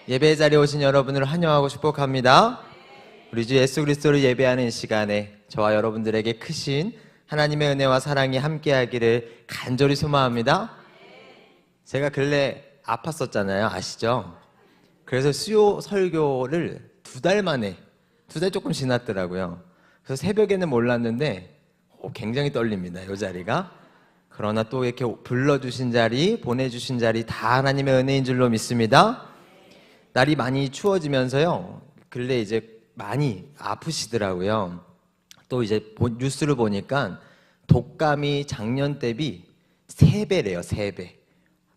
예배 자리에 오신 여러분을 환영하고 축복합니다. 우리 주 예수 그리스도를 예배하는 시간에 저와 여러분들에게 크신 하나님의 은혜와 사랑이 함께하기를 간절히 소망합니다. 제가 근래 아팠었잖아요. 아시죠? 그래서 수요 설교를 2달 만에, 2달 조금 지났더라고요. 그래서 새벽에는 몰랐는데 굉장히 떨립니다. 이 자리가. 그러나 또 이렇게 불러주신 자리, 보내주신 자리 다 하나님의 은혜인 줄로 믿습니다. 날이 많이 추워지면서요, 근래 이제 많이 아프시더라고요. 또 이제 뉴스를 보니까 독감이 작년 대비 3배래요, 3배.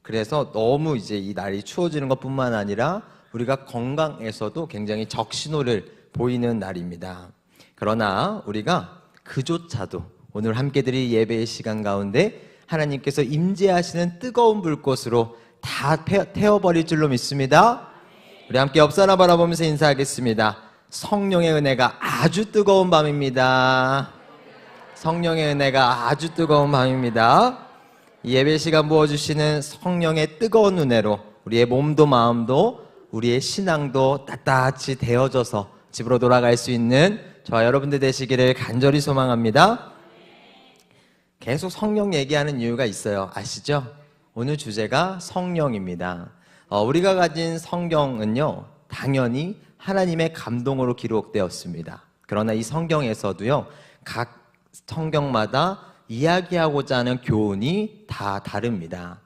그래서 너무 이제 이 날이 추워지는 것뿐만 아니라 우리가 건강에서도 굉장히 적신호를 보이는 날입니다. 그러나 우리가 그조차도 오늘 함께 드릴 예배의 시간 가운데 하나님께서 임재하시는 뜨거운 불꽃으로 다 태워버릴 줄로 믿습니다. 우리 함께 옆 사람 바라보면서 인사하겠습니다. 성령의 은혜가 아주 뜨거운 밤입니다. 성령의 은혜가 아주 뜨거운 밤입니다. 이 예배 시간 부어주시는 성령의 뜨거운 은혜로 우리의 몸도 마음도 우리의 신앙도 빳빳이 데워져서 집으로 돌아갈 수 있는 저와 여러분들 되시기를 간절히 소망합니다. 계속 성령 얘기하는 이유가 있어요. 아시죠? 오늘 주제가 성령입니다. 우리가 가진 성경은요, 당연히 하나님의 감동으로 기록되었습니다. 그러나 이 성경에서도요, 각 성경마다 이야기하고자 하는 교훈이 다 다릅니다.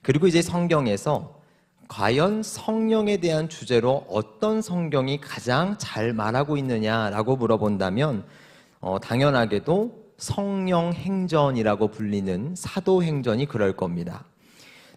그리고 이제 성경에서 과연 성령에 대한 주제로 어떤 성경이 가장 잘 말하고 있느냐라고 물어본다면 당연하게도 성령 행전이라고 불리는 사도행전이 그럴 겁니다.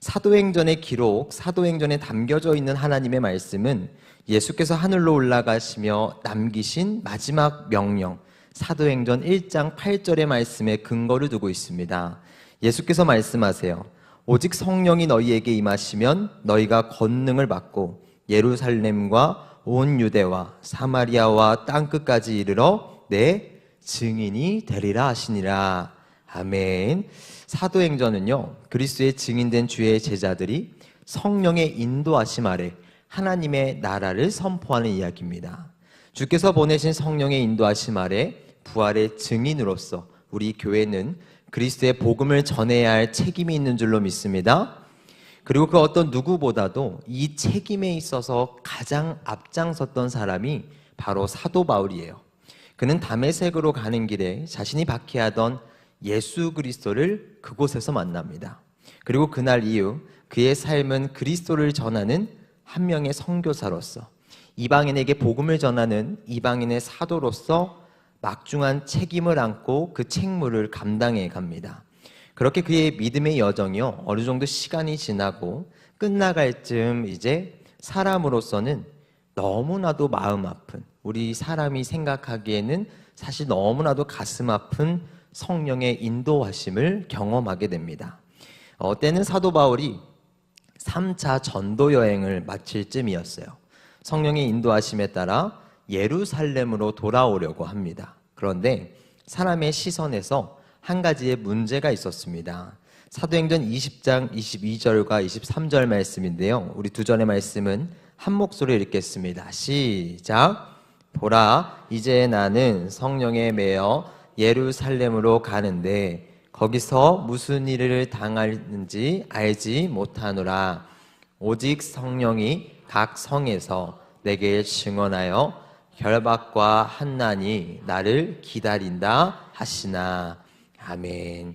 사도행전의 기록, 사도행전에 담겨져 있는 하나님의 말씀은 예수께서 하늘로 올라가시며 남기신 마지막 명령, 사도행전 1장 8절의 말씀에 근거를 두고 있습니다. 예수께서 말씀하세요. 오직 성령이 너희에게 임하시면 너희가 권능을 받고 예루살렘과 온 유대와 사마리아와 땅끝까지 이르러 내 증인이 되리라 하시니라. 아멘. 사도행전은요, 그리스도의 증인된 주의 제자들이 성령의 인도하심 아래 하나님의 나라를 선포하는 이야기입니다. 주께서 보내신 성령의 인도하심 아래 부활의 증인으로서 우리 교회는 그리스도의 복음을 전해야 할 책임이 있는 줄로 믿습니다. 그리고 그 어떤 누구보다도 이 책임에 있어서 가장 앞장섰던 사람이 바로 사도 바울이에요. 그는 다메섹으로 가는 길에 자신이 박해하던 예수 그리스도를 그곳에서 만납니다. 그리고 그날 이후 그의 삶은 그리스도를 전하는 한 명의 선교사로서, 이방인에게 복음을 전하는 이방인의 사도로서 막중한 책임을 안고 그 책무를 감당해 갑니다. 그렇게 그의 믿음의 여정이요, 어느 정도 시간이 지나고 끝나갈 즈음 이제 사람으로서는 너무나도 마음 아픈, 우리 사람이 생각하기에는 사실 너무나도 가슴 아픈 성령의 인도하심을 경험하게 됩니다. 때는 사도 바울이 3차 전도 여행을 마칠 쯤이었어요. 성령의 인도하심에 따라 예루살렘으로 돌아오려고 합니다. 그런데 사람의 시선에서 한 가지의 문제가 있었습니다. 사도행전 20장 22절과 23절 말씀인데요, 우리 두 절의 말씀은 한 목소리로 읽겠습니다. 시작. 보라, 이제 나는 성령에 매여 예루살렘으로 가는데 거기서 무슨 일을 당하는지 알지 못하노라. 오직 성령이 각 성에서 내게 증언하여 결박과 환난이 나를 기다린다 하시나. 아멘.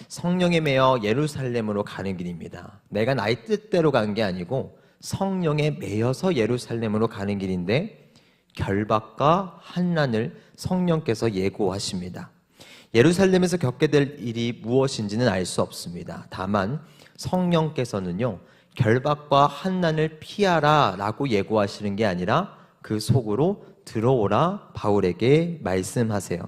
성령에 매여 예루살렘으로 가는 길입니다. 내가 나의 뜻대로 간 게 아니고 성령에 매여서 예루살렘으로 가는 길인데 결박과 환난을 성령께서 예고하십니다. 예루살렘에서 겪게 될 일이 무엇인지는 알 수 없습니다. 다만 성령께서는요, 결박과 환난을 피하라 라고 예고하시는 게 아니라 그 속으로 들어오라 바울에게 말씀하세요.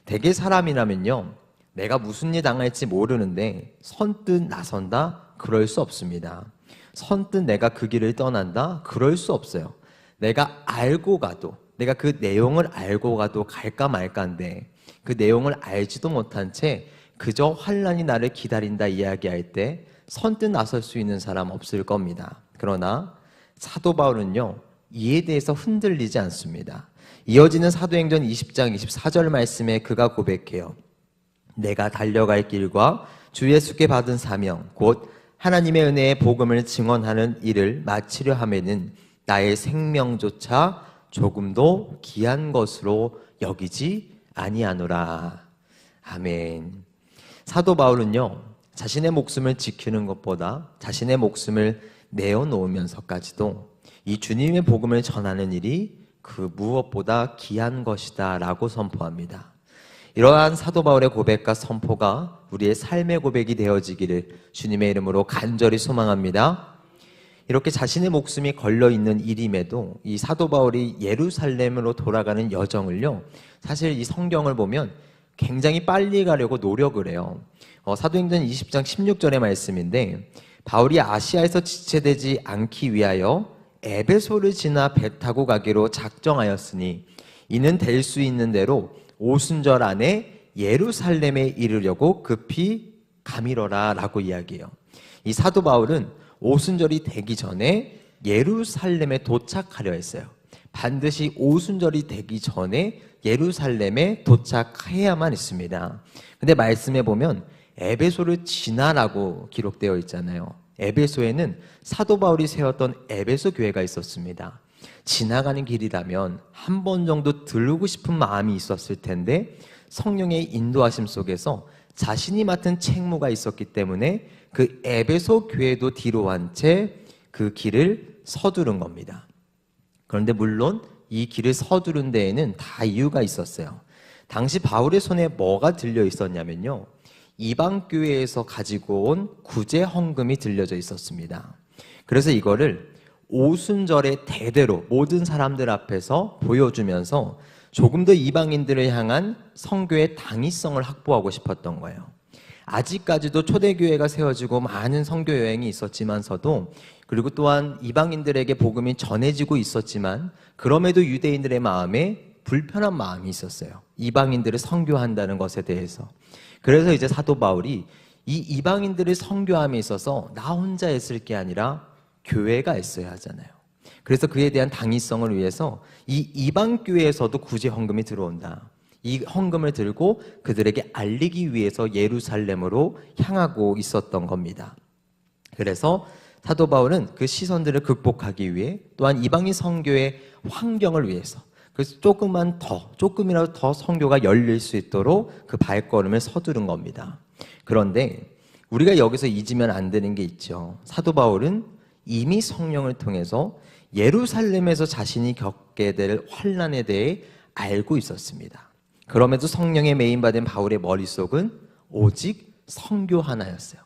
대개 사람이라면요, 내가 무슨 일 당할지 모르는데 선뜻 나선다? 그럴 수 없습니다. 선뜻 내가 그 길을 떠난다? 그럴 수 없어요. 내가 알고 가도, 내가 그 내용을 알고 가도 갈까 말까인데 그 내용을 알지도 못한 채 그저 환난이 나를 기다린다 이야기할 때 선뜻 나설 수 있는 사람 없을 겁니다. 그러나 사도 바울은요, 이에 대해서 흔들리지 않습니다. 이어지는 사도행전 20장 24절 말씀에 그가 고백해요. 내가 달려갈 길과 주 예수께 받은 사명 곧 하나님의 은혜의 복음을 증언하는 일을 마치려 하면은 나의 생명조차 조금도 귀한 것으로 여기지 아니하노라. 아멘. 사도 바울은요, 자신의 목숨을 지키는 것보다 자신의 목숨을 내어놓으면서까지도 이 주님의 복음을 전하는 일이 그 무엇보다 귀한 것이다 라고 선포합니다. 이러한 사도 바울의 고백과 선포가 우리의 삶의 고백이 되어지기를 주님의 이름으로 간절히 소망합니다. 이렇게 자신의 목숨이 걸려있는 일임에도 이 사도 바울이 예루살렘으로 돌아가는 여정을요, 사실 이 성경을 보면 굉장히 빨리 가려고 노력을 해요. 사도행전 20장 16절의 말씀인데, 바울이 아시아에서 지체되지 않기 위하여 에베소를 지나 배 타고 가기로 작정하였으니 이는 될 수 있는 대로 오순절 안에 예루살렘에 이르려고 급히 가미러라 라고 이야기해요. 이 사도 바울은 오순절이 되기 전에 예루살렘에 도착하려 했어요. 반드시 오순절이 되기 전에 예루살렘에 도착해야만 했습니다. 근데 말씀에 보면 에베소를 지나라고 기록되어 있잖아요. 에베소에는 사도 바울이 세웠던 에베소 교회가 있었습니다. 지나가는 길이라면 한 번 정도 들르고 싶은 마음이 있었을 텐데 성령의 인도하심 속에서 자신이 맡은 책무가 있었기 때문에 그 에베소 교회도 뒤로 한 채 그 길을 서두른 겁니다. 그런데 물론 이 길을 서두른 데에는 다 이유가 있었어요. 당시 바울의 손에 뭐가 들려 있었냐면요, 이방 교회에서 가지고 온 구제 헌금이 들려져 있었습니다. 그래서 이거를 오순절에 대대로 모든 사람들 앞에서 보여주면서 조금 더 이방인들을 향한 선교의 당위성을 확보하고 싶었던 거예요. 아직까지도 초대교회가 세워지고 많은 선교 여행이 있었지만서도, 그리고 또한 이방인들에게 복음이 전해지고 있었지만 그럼에도 유대인들의 마음에 불편한 마음이 있었어요. 이방인들을 선교한다는 것에 대해서. 그래서 이제 사도 바울이 이 이방인들을 선교함에 있어서 나 혼자 했을 게 아니라 교회가 있어야 하잖아요. 그래서 그에 대한 당위성을 위해서 이 이방 교회에서도 구제 헌금이 들어온다. 이 헌금을 들고 그들에게 알리기 위해서 예루살렘으로 향하고 있었던 겁니다. 그래서 사도 바울은 그 시선들을 극복하기 위해 또한 이방인 선교의 환경을 위해서, 그래서 조금이라도 더 선교가 열릴 수 있도록 그 발걸음을 서두른 겁니다. 그런데 우리가 여기서 잊으면 안 되는 게 있죠. 사도 바울은 이미 성령을 통해서 예루살렘에서 자신이 겪게 될 환난에 대해 알고 있었습니다. 그럼에도 성령에 메인받은 바울의 머릿속은 오직 선교 하나였어요.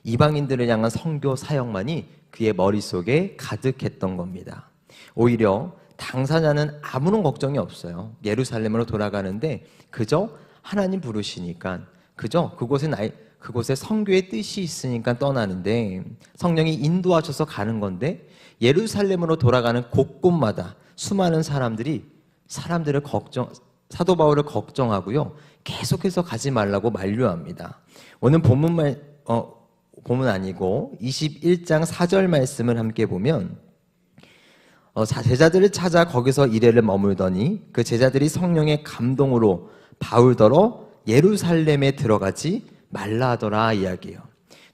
이방인들을 향한 선교 사역만이 그의 머릿속에 가득했던 겁니다. 오히려 당사자는 아무런 걱정이 없어요. 예루살렘으로 돌아가는데 그저 하나님 부르시니까, 그저 그곳에 선교의 뜻이 있으니까 떠나는데, 성령이 인도하셔서 가는 건데, 예루살렘으로 돌아가는 곳곳마다 수많은 사람들을 사도 바울을 걱정하고요, 계속해서 가지 말라고 만류합니다. 오늘 본문 아니고 21장 4절 말씀을 함께 보면, 제자들을 찾아 거기서 이래를 머물더니 그 제자들이 성령의 감동으로 바울더러 예루살렘에 들어가지 말라 하더라 이야기해요.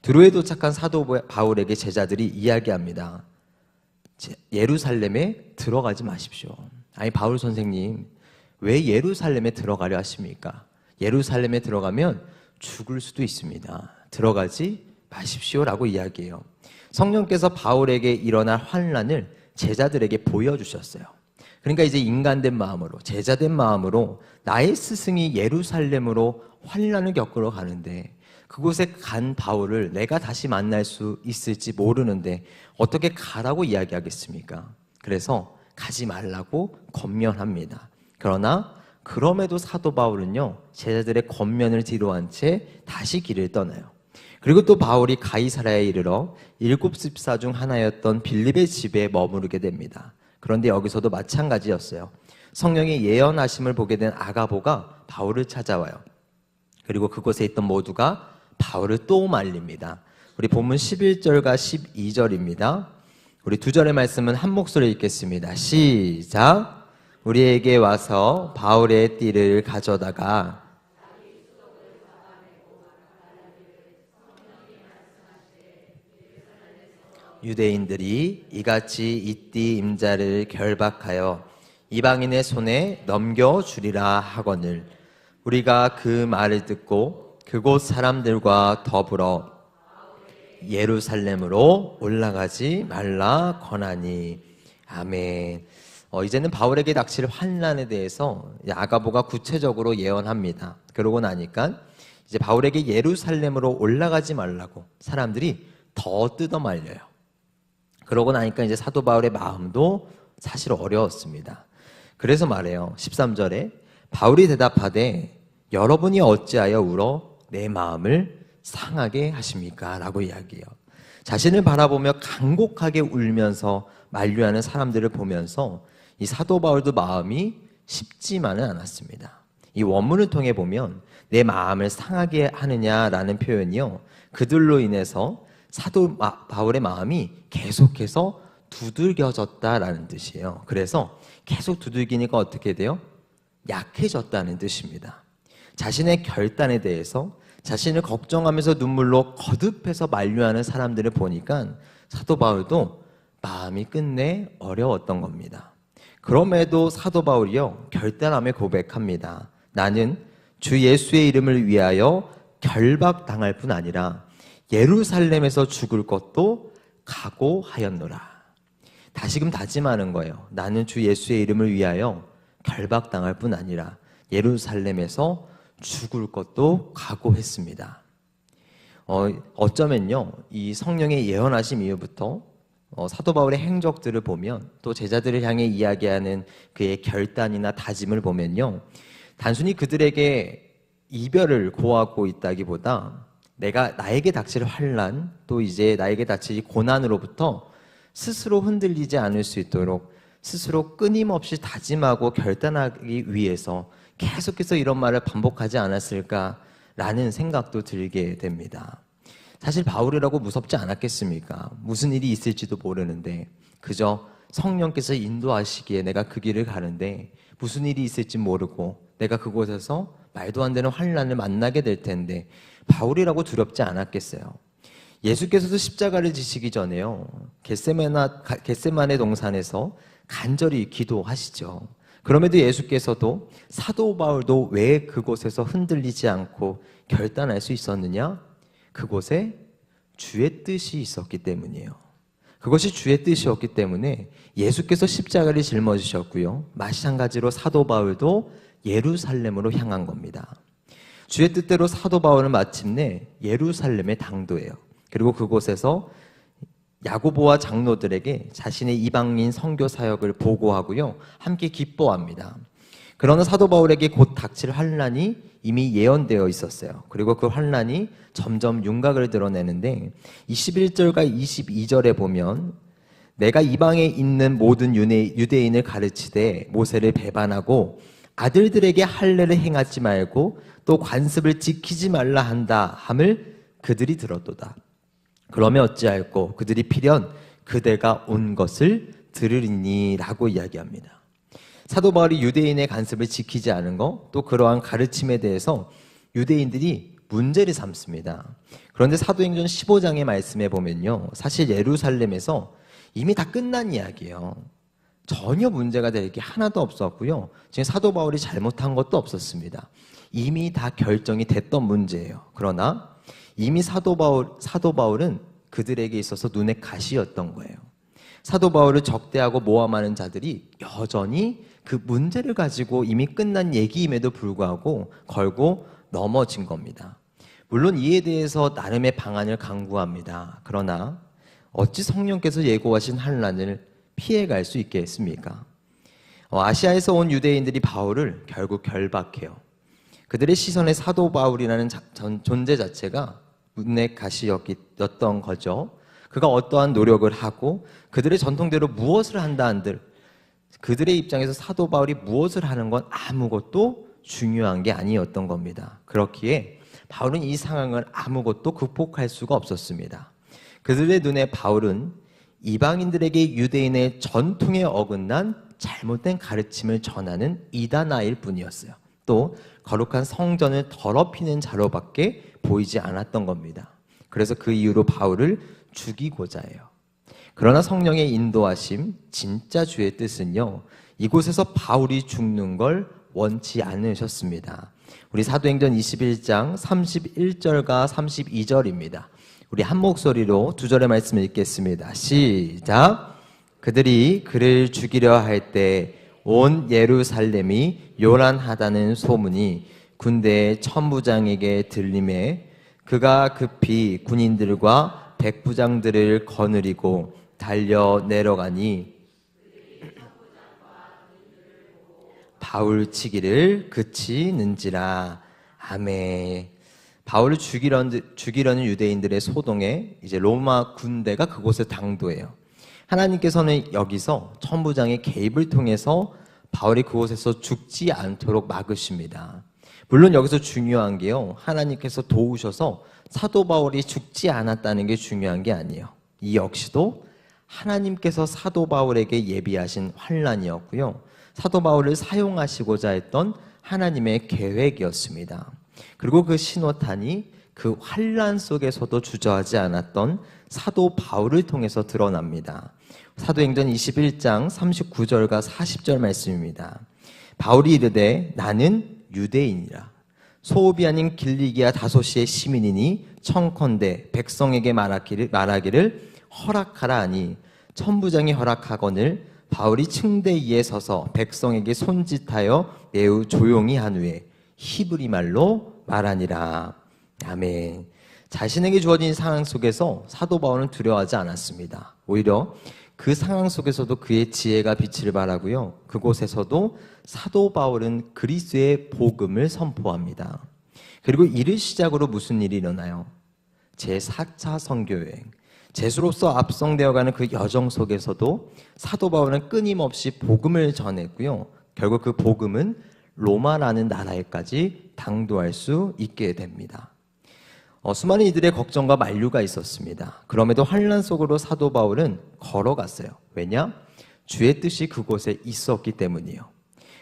두로에 도착한 사도 바울에게 제자들이 이야기합니다. 예루살렘에 들어가지 마십시오. 아니, 바울 선생님, 왜 예루살렘에 들어가려 하십니까? 예루살렘에 들어가면 죽을 수도 있습니다. 들어가지 마십시오라고 이야기해요. 성령께서 바울에게 일어날 환난을 제자들에게 보여주셨어요. 그러니까 이제 인간된 마음으로, 제자된 마음으로 나의 스승이 예루살렘으로 환난을 겪으러 가는데, 그곳에 간 바울을 내가 다시 만날 수 있을지 모르는데 어떻게 가라고 이야기하겠습니까? 그래서 가지 말라고 권면합니다. 그러나 그럼에도 사도 바울은요, 제자들의 권면을 뒤로 한 채 다시 길을 떠나요. 그리고 또 바울이 가이사랴에 이르러 7 집사 중 하나였던 빌립의 집에 머무르게 됩니다. 그런데 여기서도 마찬가지였어요. 성령의 예언하심을 보게 된 아가보가 바울을 찾아와요. 그리고 그곳에 있던 모두가 바울을 또 말립니다. 우리 본문 11절과 12절입니다. 우리 2절의 말씀은 한 목소리 읽겠습니다. 시작. 우리에게 와서 바울의 띠를 가져다가 유대인들이 이같이 이 띠 임자를 결박하여 이방인의 손에 넘겨주리라 하거늘 우리가 그 말을 듣고 그곳 사람들과 더불어 예루살렘으로 올라가지 말라 권하니. 아멘. 이제는 바울에게 닥칠 환난에 대해서 아가보가 구체적으로 예언합니다. 그러고 나니까 이제 바울에게 예루살렘으로 올라가지 말라고 사람들이 더 뜯어 말려요. 그러고 나니까 이제 사도 바울의 마음도 사실 어려웠습니다. 그래서 말해요. 13절에 바울이 대답하되 여러분이 어찌하여 울어 내 마음을 상하게 하십니까? 라고 이야기해요. 자신을 바라보며 간곡하게 울면서 만류하는 사람들을 보면서 이 사도 바울도 마음이 쉽지만은 않았습니다. 이 원문을 통해 보면 내 마음을 상하게 하느냐라는 표현이요, 그들로 인해서 사도 바울의 마음이 계속해서 두들겨졌다라는 뜻이에요. 그래서 계속 두들기니까 어떻게 돼요? 약해졌다는 뜻입니다. 자신의 결단에 대해서 자신을 걱정하면서 눈물로 거듭해서 만류하는 사람들을 보니까 사도 바울도 마음이 끝내 어려웠던 겁니다. 그럼에도 사도 바울이요, 결단하며 고백합니다. 나는 주 예수의 이름을 위하여 결박당할 뿐 아니라 예루살렘에서 죽을 것도 각오하였노라. 다시금 다짐하는 거예요. 나는 주 예수의 이름을 위하여 결박당할 뿐 아니라 예루살렘에서 죽을 것도 각오했습니다. 어쩌면요, 이 성령의 예언하심 이후부터 사도 바울의 행적들을 보면, 또 제자들을 향해 이야기하는 그의 결단이나 다짐을 보면요, 단순히 그들에게 이별을 고하고 있다기보다 나에게 닥칠 환난, 또 이제 나에게 닥칠 이 고난으로부터 스스로 흔들리지 않을 수 있도록 스스로 끊임없이 다짐하고 결단하기 위해서 계속해서 이런 말을 반복하지 않았을까라는 생각도 들게 됩니다. 사실 바울이라고 무섭지 않았겠습니까? 무슨 일이 있을지도 모르는데 그저 성령께서 인도하시기에 내가 그 길을 가는데 무슨 일이 있을지 모르고 내가 그곳에서 말도 안 되는 환난을 만나게 될 텐데 바울이라고 두렵지 않았겠어요? 예수께서도 십자가를 지시기 전에요, 겟세마네 동산에서 간절히 기도하시죠. 그럼에도 예수께서도 사도 바울도 왜 그곳에서 흔들리지 않고 결단할 수 있었느냐? 그곳에 주의 뜻이 있었기 때문이에요. 그것이 주의 뜻이었기 때문에 예수께서 십자가를 짊어지셨고요, 마찬가지로 사도 바울도 예루살렘으로 향한 겁니다. 주의 뜻대로 사도 바울은 마침내 예루살렘에 당도해요. 그리고 그곳에서 야고보와 장로들에게 자신의 이방인 선교 사역을 보고하고요, 함께 기뻐합니다. 그러나 사도 바울에게 곧 닥칠 환난이 이미 예언되어 있었어요. 그리고 그 환난이 점점 윤곽을 드러내는데 21절과 22절에 보면 내가 이방에 있는 모든 유대인을 가르치되 모세를 배반하고 아들들에게 할례를 행하지 말고 또 관습을 지키지 말라 한다 함을 그들이 들었도다. 그러면 어찌할꼬 그들이 필연 그대가 온 것을 들으리니 라고 이야기합니다. 사도 바울이 유대인의 관습을 지키지 않은 것, 또 그러한 가르침에 대해서 유대인들이 문제를 삼습니다. 그런데 사도행전 15장의 말씀에 보면요, 사실 예루살렘에서 이미 다 끝난 이야기예요. 전혀 문제가 될 게 하나도 없었고요, 지금 사도 바울이 잘못한 것도 없었습니다. 이미 다 결정이 됐던 문제예요. 그러나 이미 사도 바울은 그들에게 있어서 눈의 가시였던 거예요. 사도 바울을 적대하고 모함하는 자들이 여전히 그 문제를 가지고 이미 끝난 얘기임에도 불구하고 걸고 넘어진 겁니다. 물론 이에 대해서 나름의 방안을 강구합니다. 그러나 어찌 성령께서 예고하신 환난을 피해갈 수 있게 했습니까? 아시아에서 온 유대인들이 바울을 결국 결박해요. 그들의 시선에 사도 바울이라는 존재 자체가 눈의 가시였던 거죠. 그가 어떠한 노력을 하고 그들의 전통대로 무엇을 한다 한들 그들의 입장에서 사도 바울이 무엇을 하는 건 아무것도 중요한 게 아니었던 겁니다. 그렇기에 바울은 이 상황을 아무것도 극복할 수가 없었습니다. 그들의 눈에 바울은 이방인들에게 유대인의 전통에 어긋난 잘못된 가르침을 전하는 이단아일 뿐이었어요. 또 거룩한 성전을 더럽히는 자로밖에 보이지 않았던 겁니다. 그래서 그 이유로 바울을 죽이고자 해요. 그러나 성령의 인도하심, 진짜 주의 뜻은요, 이곳에서 바울이 죽는 걸 원치 않으셨습니다. 우리 사도행전 21장 31절과 32절입니다. 우리 한 목소리로 두 절의 말씀을 읽겠습니다. 시작! 그들이 그를 죽이려 할 때 온 예루살렘이 요란하다는 소문이 군대의 천부장에게 들림에 그가 급히 군인들과 백부장들을 거느리고 달려 내려가니 바울 치기를 그치는지라. 아멘. 바울을 죽이려는 유대인들의 소동에 이제 로마 군대가 그곳에 당도해요. 하나님께서는 여기서 천부장의 개입을 통해서 바울이 그곳에서 죽지 않도록 막으십니다. 물론 여기서 중요한 게요, 하나님께서 도우셔서 사도 바울이 죽지 않았다는 게 중요한 게 아니에요. 이 역시도 하나님께서 사도 바울에게 예비하신 환난이었고요, 사도 바울을 사용하시고자 했던 하나님의 계획이었습니다. 그리고 그 신호탄이 그 환난 속에서도 주저하지 않았던 사도 바울을 통해서 드러납니다. 사도행전 21장 39절과 40절 말씀입니다. 바울이 이르되 나는 유대인이라 소읍이 아닌 길리기아 다소시의 시민이니 청컨대 백성에게 말하기를 허락하라 하니 천부장이 허락하거늘 바울이 층대 위에 서서 백성에게 손짓하여 매우 조용히 한 후에 히브리 말로 말하니라. 아멘. 자신에게 주어진 상황 속에서 사도 바울은 두려워하지 않았습니다. 오히려 그 상황 속에서도 그의 지혜가 빛을 발하고요, 그곳에서도 사도 바울은 그리스도의 복음을 선포합니다. 그리고 이를 시작으로 무슨 일이 일어나요? 제4차 선교여행, 제수로서 압송되어가는 그 여정 속에서도 사도 바울은 끊임없이 복음을 전했고요, 결국 그 복음은 로마라는 나라에까지 당도할 수 있게 됩니다. 수많은 이들의 걱정과 만류가 있었습니다. 그럼에도 환난 속으로 사도 바울은 걸어갔어요. 왜냐? 주의 뜻이 그곳에 있었기 때문이에요.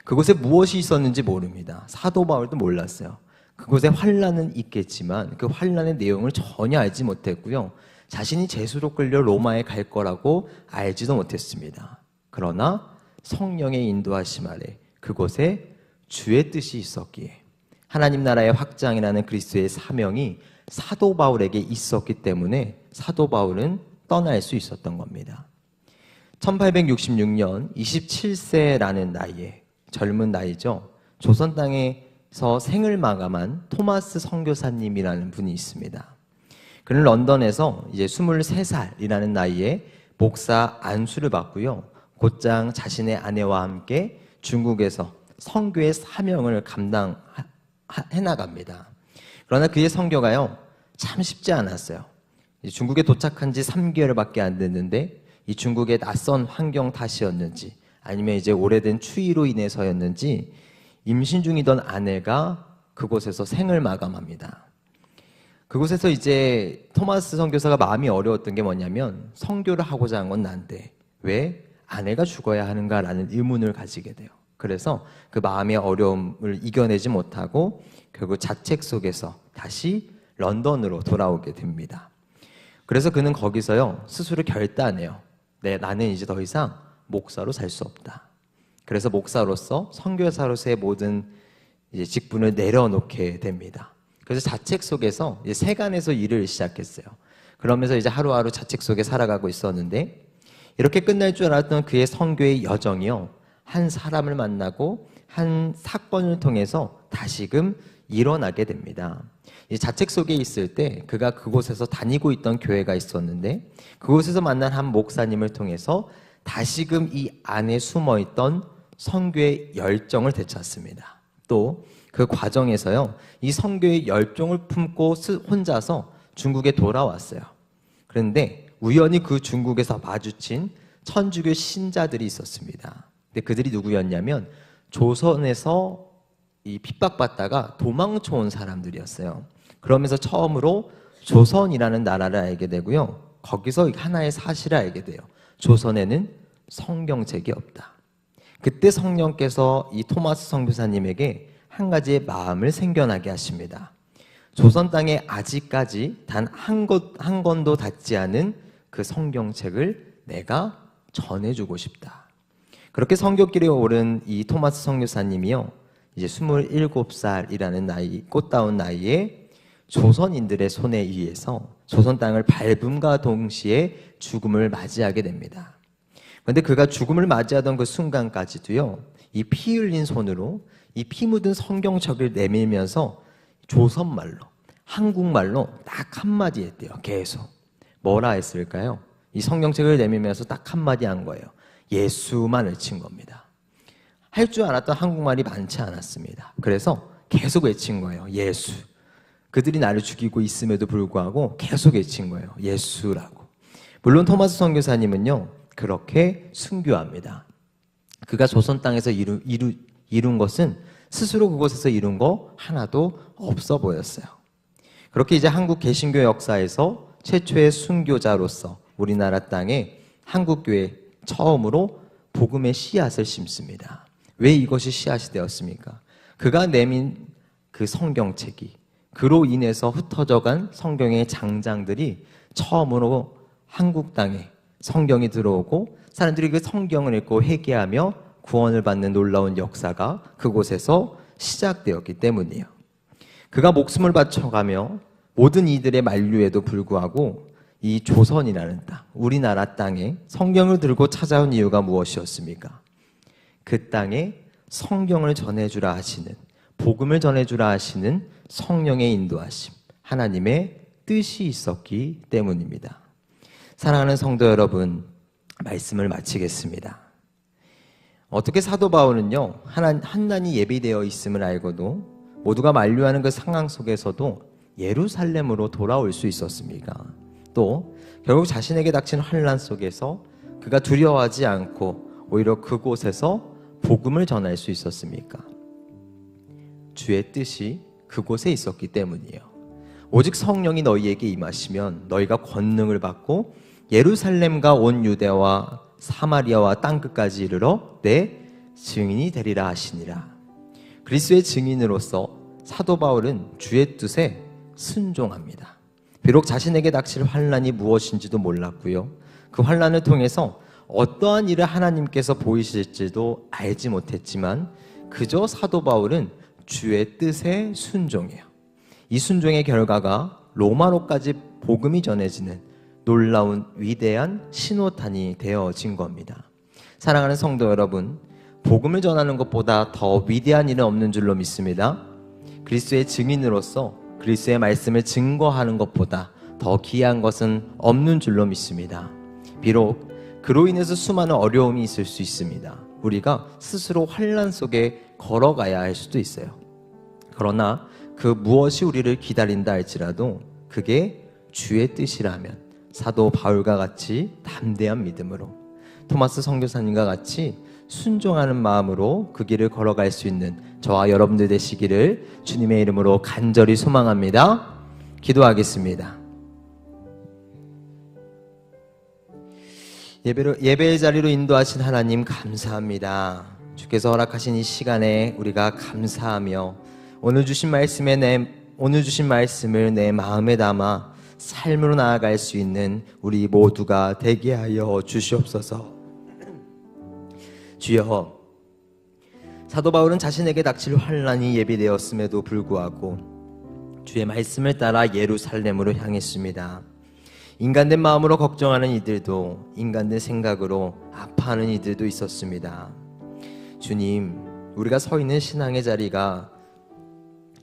그곳에 무엇이 있었는지 모릅니다. 사도 바울도 몰랐어요. 그곳에 환난은 있겠지만 그 환난의 내용을 전혀 알지 못했고요, 자신이 제수로 끌려 로마에 갈 거라고 알지도 못했습니다. 그러나 성령의 인도하심 아래 그곳에 주의 뜻이 있었기에 하나님 나라의 확장이라는 그리스도의 사명이 사도 바울에게 있었기 때문에 사도 바울은 떠날 수 있었던 겁니다. 1866년 27세라는 나이에, 젊은 나이죠, 조선 땅에서 생을 마감한 토마스 선교사님이라는 분이 있습니다. 그는 런던에서 이제 23살이라는 나이에 목사 안수를 받고요, 곧장 자신의 아내와 함께 중국에서 선교의 사명을 감당해 나갑니다. 그러나 그의 선교가요, 참 쉽지 않았어요. 중국에 도착한 지 3개월밖에 안 됐는데 이 중국의 낯선 환경 탓이었는지 아니면 이제 오래된 추위로 인해서였는지 임신 중이던 아내가 그곳에서 생을 마감합니다. 그곳에서 이제 토마스 선교사가 마음이 어려웠던 게 뭐냐면, 선교를 하고자 한 건 난데 왜 아내가 죽어야 하는가라는 의문을 가지게 돼요. 그래서 그 마음의 어려움을 이겨내지 못하고 결국 자책 속에서 다시 런던으로 돌아오게 됩니다. 그래서 그는 거기서요, 스스로 결단해요. 나는 이제 더 이상 목사로 살 수 없다. 그래서 목사로서, 선교사로서의 모든 이제 직분을 내려놓게 됩니다. 그래서 자책 속에서 이제 세간에서 일을 시작했어요. 그러면서 이제 하루하루 자책 속에 살아가고 있었는데, 이렇게 끝날 줄 알았던 그의 선교의 여정이요, 한 사람을 만나고 한 사건을 통해서 다시금 일어나게 됩니다. 이 자책 속에 있을 때 그가 그곳에서 다니고 있던 교회가 있었는데, 그곳에서 만난 한 목사님을 통해서 다시금 이 안에 숨어있던 선교의 열정을 되찾습니다. 또 그 과정에서요, 이 선교의 열정을 품고 혼자서 중국에 돌아왔어요. 그런데 우연히 그 중국에서 마주친 천주교 신자들이 있었습니다. 근데 그들이 누구였냐면 조선에서 이 핍박받다가 도망쳐 온 사람들이었어요. 그러면서 처음으로 조선이라는 나라를 알게 되고요, 거기서 하나의 사실을 알게 돼요. 조선에는 성경책이 없다. 그때 성령께서 이 토마스 선교사님에게 한 가지의 마음을 생겨나게 하십니다. 조선 땅에 아직까지 단 한 권도 닿지 않은 그 성경책을 내가 전해주고 싶다. 그렇게 선교길에 오른 이 토마스 선교사님이요, 이제 27살이라는 나이, 꽃다운 나이에 조선인들의 손에 의해서 조선 땅을 밟음과 동시에 죽음을 맞이하게 됩니다. 그런데 그가 죽음을 맞이하던 그 순간까지도요, 이 피 흘린 손으로 이 피 묻은 성경책을 내밀면서 조선말로, 한국말로 딱 한마디 했대요. 계속. 뭐라 했을까요? 이 성경책을 내밀면서 딱 한마디 한 거예요. 예수만 외친 겁니다. 할 줄 알았던 한국말이 많지 않았습니다. 그래서 계속 외친 거예요. 예수. 그들이 나를 죽이고 있음에도 불구하고 계속 외친 거예요. 예수라고. 물론 토마스 선교사님은요, 그렇게 순교합니다. 그가 조선 땅에서 이룬 것은 스스로 그곳에서 이룬 거 하나도 없어 보였어요. 그렇게 이제 한국 개신교 역사에서 최초의 순교자로서 우리나라 땅에 한국교회 처음으로 복음의 씨앗을 심습니다. 왜 이것이 씨앗이 되었습니까? 그가 내민 그 성경책이, 그로 인해서 흩어져간 성경의 장장들이 처음으로 한국 땅에 성경이 들어오고 사람들이 그 성경을 읽고 회개하며 구원을 받는 놀라운 역사가 그곳에서 시작되었기 때문이에요. 그가 목숨을 바쳐가며 모든 이들의 만류에도 불구하고 이 조선이라는 땅, 우리나라 땅에 성경을 들고 찾아온 이유가 무엇이었습니까? 그 땅에 성경을 전해주라 하시는, 복음을 전해주라 하시는 성령의 인도하심, 하나님의 뜻이 있었기 때문입니다. 사랑하는 성도 여러분, 말씀을 마치겠습니다. 어떻게 사도 바울은요, 한난이 예비되어 있음을 알고도 모두가 만류하는 그 상황 속에서도 예루살렘으로 돌아올 수 있었습니까? 또 결국 자신에게 닥친 환난 속에서 그가 두려워하지 않고 오히려 그곳에서 복음을 전할 수 있었습니까? 주의 뜻이 그곳에 있었기 때문이에요. 오직 성령이 너희에게 임하시면 너희가 권능을 받고 예루살렘과 온 유대와 사마리아와 땅끝까지 이르러 내 증인이 되리라 하시니라. 그리스도의 증인으로서 사도 바울은 주의 뜻에 순종합니다. 비록 자신에게 닥칠 환난이 무엇인지도 몰랐고요, 그 환난을 통해서 어떠한 일을 하나님께서 보이실지도 알지 못했지만 그저 사도 바울은 주의 뜻에 순종해요. 이 순종의 결과가 로마로까지 복음이 전해지는 놀라운 위대한 신호탄이 되어진 겁니다. 사랑하는 성도 여러분, 복음을 전하는 것보다 더 위대한 일은 없는 줄로 믿습니다. 그리스도의 증인으로서 그리스도의 말씀을 증거하는 것보다 더 귀한 것은 없는 줄로 믿습니다. 비록 그로 인해서 수많은 어려움이 있을 수 있습니다. 우리가 스스로 환난 속에 걸어가야 할 수도 있어요. 그러나 그 무엇이 우리를 기다린다 할지라도 그게 주의 뜻이라면 사도 바울과 같이 담대한 믿음으로, 토마스 선교사님과 같이 순종하는 마음으로 그 길을 걸어갈 수 있는 저와 여러분들 되시기를 주님의 이름으로 간절히 소망합니다. 기도하겠습니다. 예배의 자리로 인도하신 하나님 감사합니다. 주께서 허락하신 이 시간에 우리가 감사하며 오늘 주신 말씀을 내 마음에 담아 삶으로 나아갈 수 있는 우리 모두가 되게 하여 주시옵소서. 주여, 사도 바울은 자신에게 닥칠 환난이 예비되었음에도 불구하고 주의 말씀을 따라 예루살렘으로 향했습니다. 인간된 마음으로 걱정하는 이들도, 인간된 생각으로 아파하는 이들도 있었습니다. 주님, 우리가 서 있는 신앙의 자리가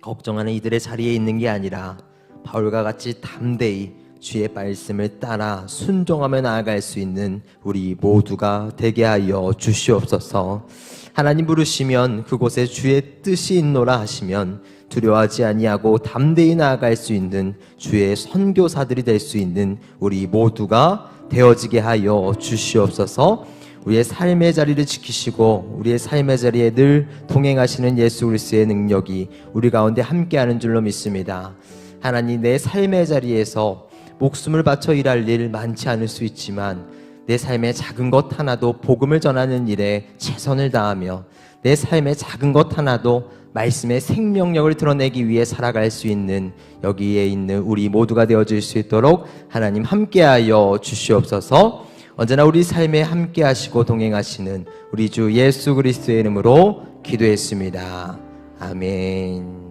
걱정하는 이들의 자리에 있는 게 아니라 바울과 같이 담대히 주의 말씀을 따라 순종하며 나아갈 수 있는 우리 모두가 되게 하여 주시옵소서. 하나님 부르시면 그곳에 주의 뜻이 있노라 하시면 두려워하지 아니하고 담대히 나아갈 수 있는 주의 선교사들이 될 수 있는 우리 모두가 되어지게 하여 주시옵소서. 우리의 삶의 자리를 지키시고 우리의 삶의 자리에 늘 동행하시는 예수 그리스도의 능력이 우리 가운데 함께하는 줄로 믿습니다. 하나님, 내 삶의 자리에서 목숨을 바쳐 일할 일 많지 않을 수 있지만 내 삶의 작은 것 하나도 복음을 전하는 일에 최선을 다하며 내 삶의 작은 것 하나도 말씀의 생명력을 드러내기 위해 살아갈 수 있는 여기에 있는 우리 모두가 되어질 수 있도록 하나님 함께하여 주시옵소서. 언제나 우리 삶에 함께하시고 동행하시는 우리 주 예수 그리스도의 이름으로 기도했습니다. 아멘.